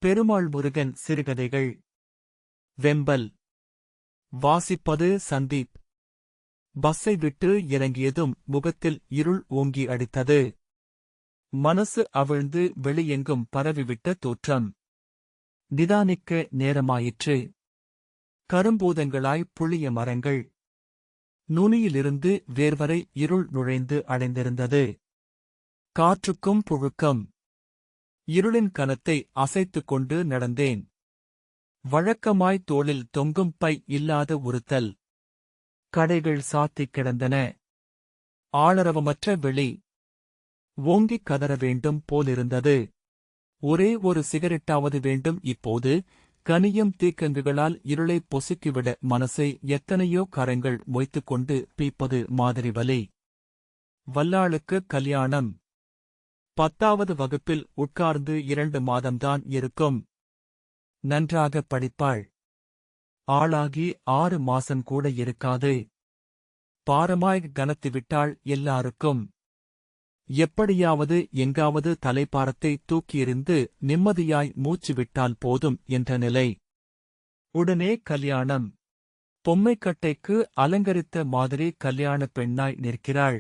பெருமாள் முருகன் சிறுகதைகள். வெம்பல். வாசிப்பது சந்தீப். பஸ்ஸை விட்டு இறங்கியதும் முகத்தில் இருள் ஓங்கி அடித்தது. மனசு அவிழ்ந்து வெளியெங்கும் பரவிவிட்ட தோற்றம். நிதானிக்க நேரமாயிற்று. கரும்பூதங்களாய் புளிய மரங்கள். நுனியிலிருந்து வேர்வரை இருள் நுழைந்து அடைந்திருந்தது. காற்றுக்கும் புழுக்கம். இருளின் கனத்தை அசைத்துக் கொண்டு நடந்தேன். வழக்கமாய் தோளில் தொங்கும் பை இல்லாத உறுத்தல். கடைகள் சாத்திக் கிடந்தன. ஆளரவமற்ற வெளி. ஓங்கிக் கதற வேண்டும் போலிருந்தது. ஒரே ஒரு சிகரெட்டாவது வேண்டும் இப்போது. கனியும் தீக்கங்குகளால் இருளை பொசுக்கிவிட மனசை எத்தனையோ கரங்கள் மொய்த்துக் கொண்டு பீப்பது மாதிரி வலி. வல்லாளுக்கு கல்யாணம். 10வது வகுப்பில் உட்கார்ந்து 2 மாதம்தான் இருக்கும். நன்றாக படிப்பாள். ஆளாகி 6 மாசம் கூட இருக்காது. பாரமாய் கனத்துவிட்டாள் எல்லாருக்கும். எப்படியாவது எங்காவது தலைப்பாரத்தை தூக்கியெறிந்து நிம்மதியாய் மூச்சு விட்டால் போதும் என்ற நிலை. உடனே கல்யாணம். பொம்மைக்கட்டைக்கு அலங்கரித்த மாதிரி கல்யாணப் பெண்ணாய் நிற்கிறாள்.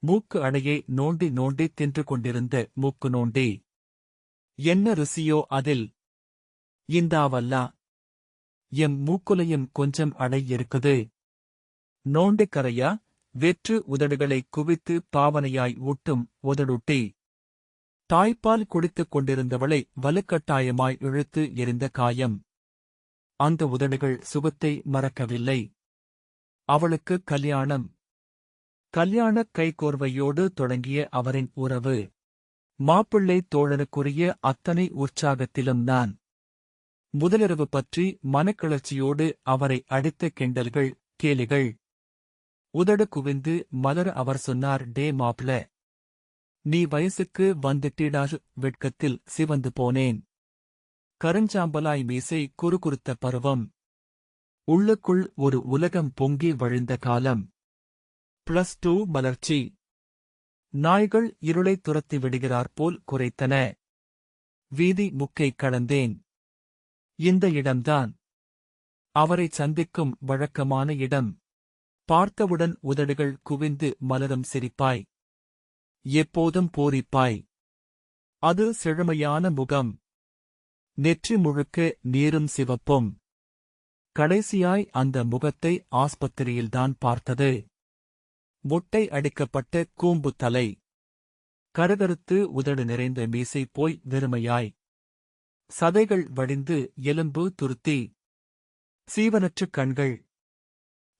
மூக்கு அடையை நோண்டி நோண்டி தின்று கொண்டிருந்த மூக்கு நோண்டி. என்ன ருசியோ அதில். இந்தாவல்லா. எம் மூக்குலையும் கொஞ்சம் அடை இருக்குது. நோண்டிக் கரையா. வெற்று உதடுகளை குவித்து பாவனையாய் ஊட்டும் உதடுட்டி. தாய்ப்பால் குடித்துக் கொண்டிருந்தவளை வலுக்கட்டாயமாய் இழுத்து எறிந்த காயம். அந்த உதடுகள் சுகத்தை மறக்கவில்லை. அவளுக்கு கல்யாணம். கல்யாணக் கைகோர்வையோடு தொடங்கிய அவரின் உறவு. மாப்பிள்ளை தோழனுக்குரிய அத்தனை உற்சாகத்திலும் நான். முதலிரவு பற்றி மனக்கிளர்ச்சியோடு அவரை அடித்த கிண்டல்கள், கேலிகள். உதடு குவிந்து மலர அவர் சொன்னார், டே மாப்ள. நீ வயசுக்கு வந்துட்டிடாரு. வெட்கத்தில் சிவந்து போனேன். கருஞ்சாம்பலாய் மீசை குறுகுறுத்த பருவம். உள்ளுக்குள் ஒரு உலகம் பொங்கி வழிந்த காலம். +2 மலர்ச்சி. நாய்கள் இருளை துரத்தி விடுகிறாற்போல் குரைத்தன. வீதி முக்கை கடந்தேன். இந்த இடம்தான் அவரைச் சந்திக்கும் வழக்கமான இடம். பார்த்தவுடன் உதடுகள் குவிந்து மலரும் சிரிப்பாய். எப்போதும் பூரிப்பாய். அது செழுமையான முகம். நெற்றி முழுக்க நீரும் சிவப்பும். கடைசியாய் அந்த முகத்தை ஆஸ்பத்திரியில்தான் பார்த்தது. மொட்டை அடிக்கப்பட்ட கூம்பு தலை. கருகருத்து உதடு நிறைந்த மீசை போய் வெறுமையாய். சதைகள் வடிந்து எலும்பு துருத்தி. சீவனற்றுக் கண்கள்.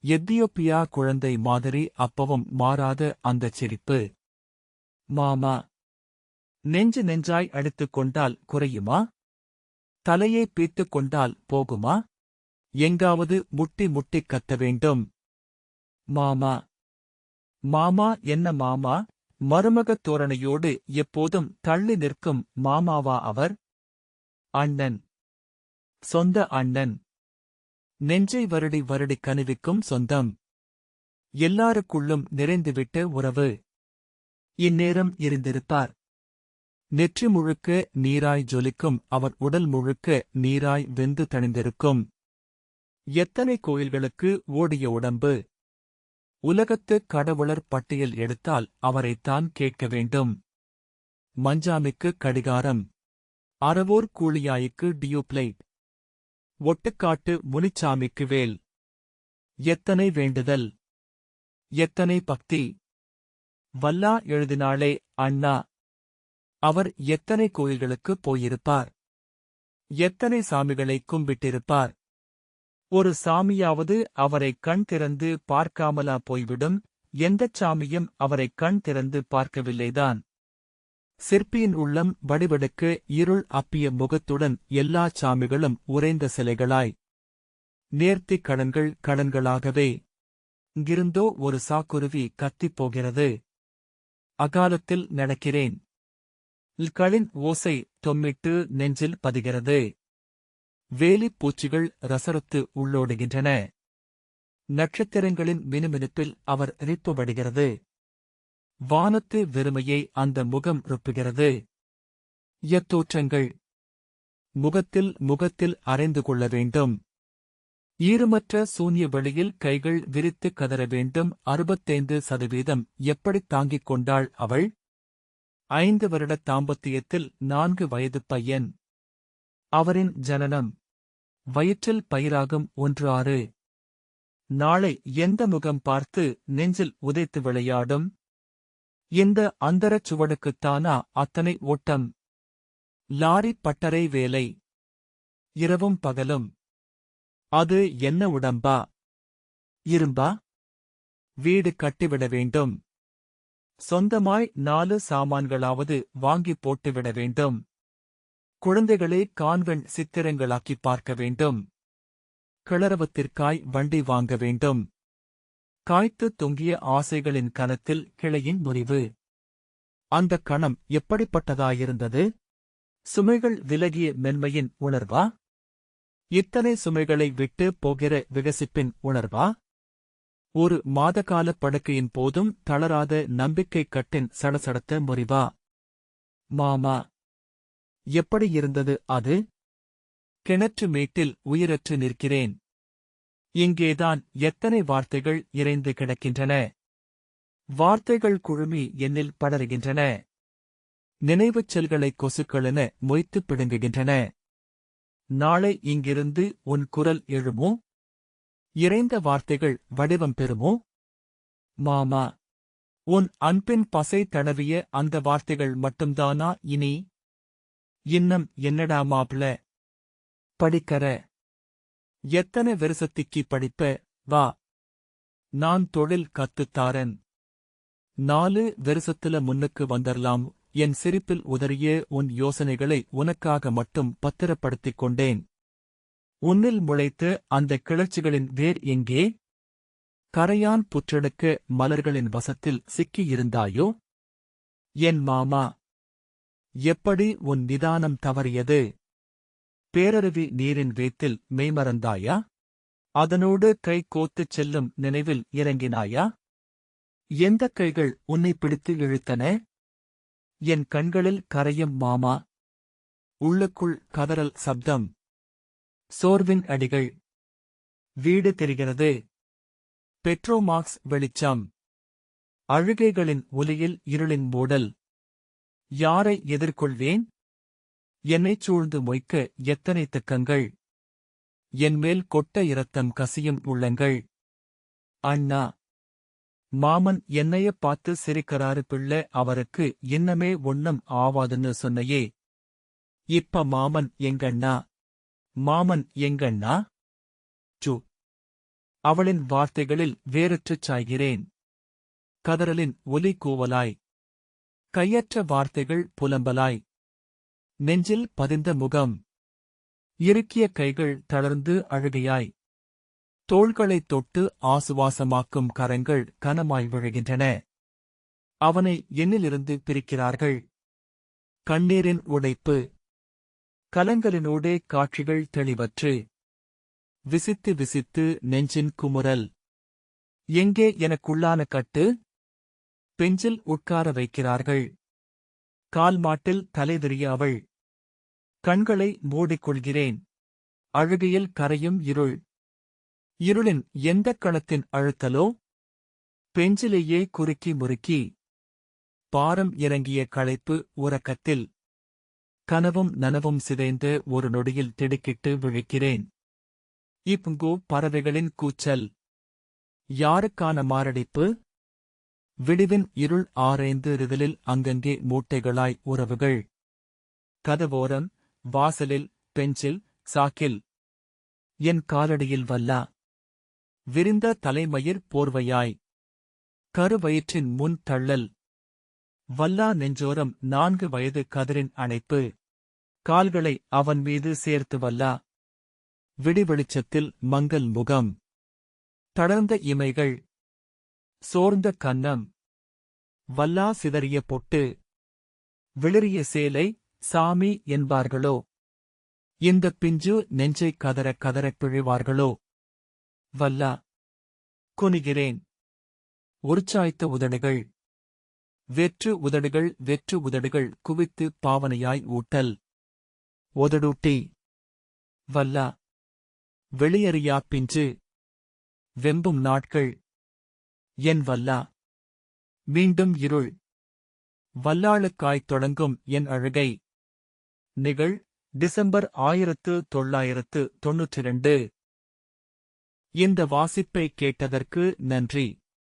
எத்தியோப்பியா குழந்தை மாதிரி அப்பவும் மாறாத அந்தச் சிரிப்பு. மாமா. நெஞ்சு நெஞ்சாய் அடித்துக் கொண்டால் குறையுமா? தலையை பீத்துக் கொண்டால் போகுமா? எங்காவது முட்டி முட்டிக் கத்த வேண்டும். மாமா. மாமா என்ன மாமா? மருமகத் தோரணையோடு எப்போதும் தள்ளி நிற்கும் மாமாவா அவர்? அண்ணன். சொந்த அண்ணன். நெஞ்சை வருடி வருடி கனிவிக்கும் சொந்தம். எல்லாருக்குள்ளும் நிறைந்துவிட்ட உறவு. இந்நேரம் இருந்திருப்பார். நெற்றி முழுக்க நீராய் ஜொலிக்கும் அவர் உடல் முழுக்க நீராய் வெந்து தணிந்திருக்கும். எத்தனை கோயில்களுக்கு ஓடிய உடம்பு. உலகத்து கடவுளர் பட்டியல் எடுத்தால் அவரைத்தான் கேட்க வேண்டும். மஞ்சாமிக்கு கடிகாரம். அறவோர் கூலியாய்க்கு டியூப்லைட். ஒட்டுக்காட்டு முனிச்சாமிக்கு வேல். எத்தனை வேண்டுதல். எத்தனை பக்தி. வல்லா எழுதினாளே அண்ணா. அவர் எத்தனை கோயில்களுக்குப் போயிருப்பார். எத்தனை சாமிகளை கும்பிட்டிருப்பார். ஒரு சாமியாவது அவரை கண் திறந்து பார்க்காமலா போய்விடும். எந்தச் சாமியும் அவரை கண் திறந்து பார்க்கவில்லைதான். சிற்பியின் உள்ளம் வடிவெடுக்க இருள் அப்பிய முகத்துடன் எல்லாச் சாமிகளும் உறைந்த சிலைகளாய். நேர்த்திக் கடன்கள் கடன்களாகவே. இங்கிருந்தோ ஒரு சாக்குருவி கத்திப் போகிறது. அகாலத்தில் நடக்கிறேன். களின் ஓசை தொம்மிட்டு நெஞ்சில் பதிகிறது. வேலிப் பூச்சிகள் ரசரத்து உள்ளோடுகின்றன. நட்சத்திரங்களின் மினுமினுப்பில் அவர் ரிப்புவடுகிறது. வானத்து வெறுமையை அந்த முகம் ருப்புகிறது. எத்தோற்றங்கள். முகத்தில் முகத்தில் அறைந்து கொள்ள வேண்டும். ஈரமற்ற சூன்ய வெளியில் கைகள் விரித்து கதற வேண்டும். 65% எப்படித் தாங்கிக் கொண்டாள் அவள்? 5 வருட தாம்பத்தியத்தில் 4 வயது பையன். அவரின் ஜனனம். வயிற்றில் பயிராகும் 1-6. நாளை எந்த முகம் பார்த்து நெஞ்சில் உதைத்து விளையாடும்? இந்த அந்தரச் சுவடுக்குத்தானா அத்தனை ஓட்டம்? லாரி பட்டறை வேலை. இரவும் பகலும். அது என்ன உடம்பா? இரும்பா? வீடு கட்டிவிட வேண்டும். சொந்தமாய் 4 சாமான்களாவது வாங்கிப் போட்டுவிட வேண்டும். குழந்தைகளை கான்வென்ட் சித்திரங்களாக்கிப் பார்க்க வேண்டும். கிளறவத்திற்காய் வண்டி வாங்க வேண்டும். காய்த்து தொங்கிய ஆசைகளின் கனத்தில் கிளையின் முறிவு. அந்தக் கணம் எப்படிப்பட்டதாயிருந்தது? சுமைகள் விலகிய மென்மையின் உணர்வா? இத்தனை சுமைகளை விட்டு போகிற விகசிப்பின் உணர்வா? ஒரு மாதகால படுக்கையின் போதும் தளராத நம்பிக்கை கட்டின் சடசடத்த முறிவா? மாமா, எப்படியிருந்தது அது? கிணற்று மேட்டில் உயிரற்று நிற்கிறேன். இங்கேதான் எத்தனை வார்த்தைகள் இறைந்து கிடக்கின்றன. வார்த்தைகள் குழுமி என்னில் படருகின்றன. நினைவுச் செல்களைக் கொசுக்களென மொய்த்துப் பிடுங்குகின்றன. நாளை இங்கிருந்து உன் குரல் எழுமோ? இறைந்த வார்த்தைகள் வடிவம் பெறுமோ? மாமா, உன் அன்பின் பசை தடவிய அந்த வார்த்தைகள் மட்டும்தானா இனி? இன்னம் என்னடா மாப்ள? படிக்கற. எத்தனை வருஷத்திக்கி படிப்ப? வா, நான் தொழில் கத்துத்தாரன். 4 வருஷத்துல முன்னுக்கு வந்தர்லாம். என் சிரிப்பில் உதறிய உன் யோசனைகளை உனக்காக மட்டும் பத்திரப்படுத்திக் கொண்டேன். உன்னில் முளைத்த அந்த கிளர்ச்சிகளின் வேர் எங்கே? கரையான் புற்றெடுக்க மலர்களின் வசத்தில் சிக்கியிருந்தாயோ? என் மாமா, எப்படி உன் நிதானம் தவறியது? பேரருவி நீரின் வேத்தில் மெய்மறந்தாயா? அதனோடு கை கோத்துச் செல்லும் நினைவில் இறங்கினாயா? எந்தக் கைகள் உன்னை பிடித்து இழுத்தன? என் கண்களில் கரையும் மாமா. உள்ளுக்குள் கதறல் சப்தம். சோர்வின் அடிகள். வீடு தெரிகிறது. பெட்ரோமாக்ஸ் வெளிச்சம். அழுகைகளின் ஒலியில் இருளின் மூடல். யாரை எதிர்கொள்வேன்? என்னைச் சூழ்ந்து மொய்க்க எத்தனை திக்கங்கள். என்மேல் கொட்ட இரத்தம் கசியும் உள்ளங்கள். அண்ணா, மாமன் என்னைய பார்த்து சிரிக்கறாரு பிள்ளை, அவருக்கு இன்னமே ஒண்ணும் ஆவாதுன்னு சொன்னையே. இப்ப மாமன் எங்கண்ணா? மாமன் எங்கண்ணா? சு. அவளின் வார்த்தைகளில் வேறற்றுச் சாய்கிறேன். கதறலின் ஒலி கூவலாய். கையற்ற வார்த்தைகள் புலம்பலாய். நெஞ்சில் பதிந்த முகம். இறுக்கிய கைகள் தளர்ந்து அழுகையாய். தோள்களைத் தொட்டு ஆசுவாசமாக்கும் கரங்கள் கனமாய் விழுகின்றன. அவனை என்னிலிருந்து பிரிக்கிறார்கள். கண்ணீரின் உடைப்பு. கலங்கலினூடே காட்சிகள் தெளிவற்று. விசித்து விசித்து நெஞ்சின் குமுறல். எங்கே எனக்குள்ளான கட்டு? பெஞ்சில் உட்கார வைக்கிறார்கள். கால்மாட்டில் தலைவிரிய அவள். கண்களை மூடிக்கொள்கிறேன். அழுகையில் கரையும் இருள். இருளின் எந்தக் கணத்தின் அழுத்தலோ? பெஞ்சிலேயே குறுக்கி முறுக்கி. பாரம் இறங்கிய களைப்பு உறக்கத்தில். கனவும் நனவும் சிதைந்த ஒரு நொடியில் திடுக்கிட்டு விழிக்கிறேன். இப்புங்கோ பறவைகளின் கூச்சல். யாருக்கான மாரடைப்பு? விடிவின் இருள் ஆராய்ந்து ரிதலில் அங்கங்கே மூட்டைகளாய் உறவுகள். கதவோரம், வாசலில், பெஞ்சில், சாக்கில். என் காலடியில் வல்லா. விரிந்த தலைமயிர் போர்வையாய். கருவயிற்றின் முன் தள்ளல். வல்லா நெஞ்சோரம் 4 வயது கதிரின் அணைப்பு. கால்களை அவன் மீது சேர்த்து வல்லா. விடிவெளிச்சத்தில் மங்கல் முகம். தளர்ந்த இமைகள். சோர்ந்த கன்னம். வல்லா சிதறிய பொட்டு. விளிரிய சேலை, சாமி என்பார்களோ? இந்தப் பிஞ்சு நெஞ்சை கதற கதறப் பிழிவார்களோ? வல்லா. குனிகிறேன். உற்சாய்த்த உதடுகள். வெற்று உதடுகள் குவித்து பாவனையாய் ஊட்டல். உதடூட்டி. வல்லா. வெளியறியா பிஞ்சு. வெம்பும் நாட்கள். என் வல்லா. மீண்டும் இருள். வல்லாளுக்காய்த் தொடங்கும் என் அழுகை. நிகழ் டிசம்பர் 1992. இந்த வாசிப்பை கேட்டதற்கு நன்றி.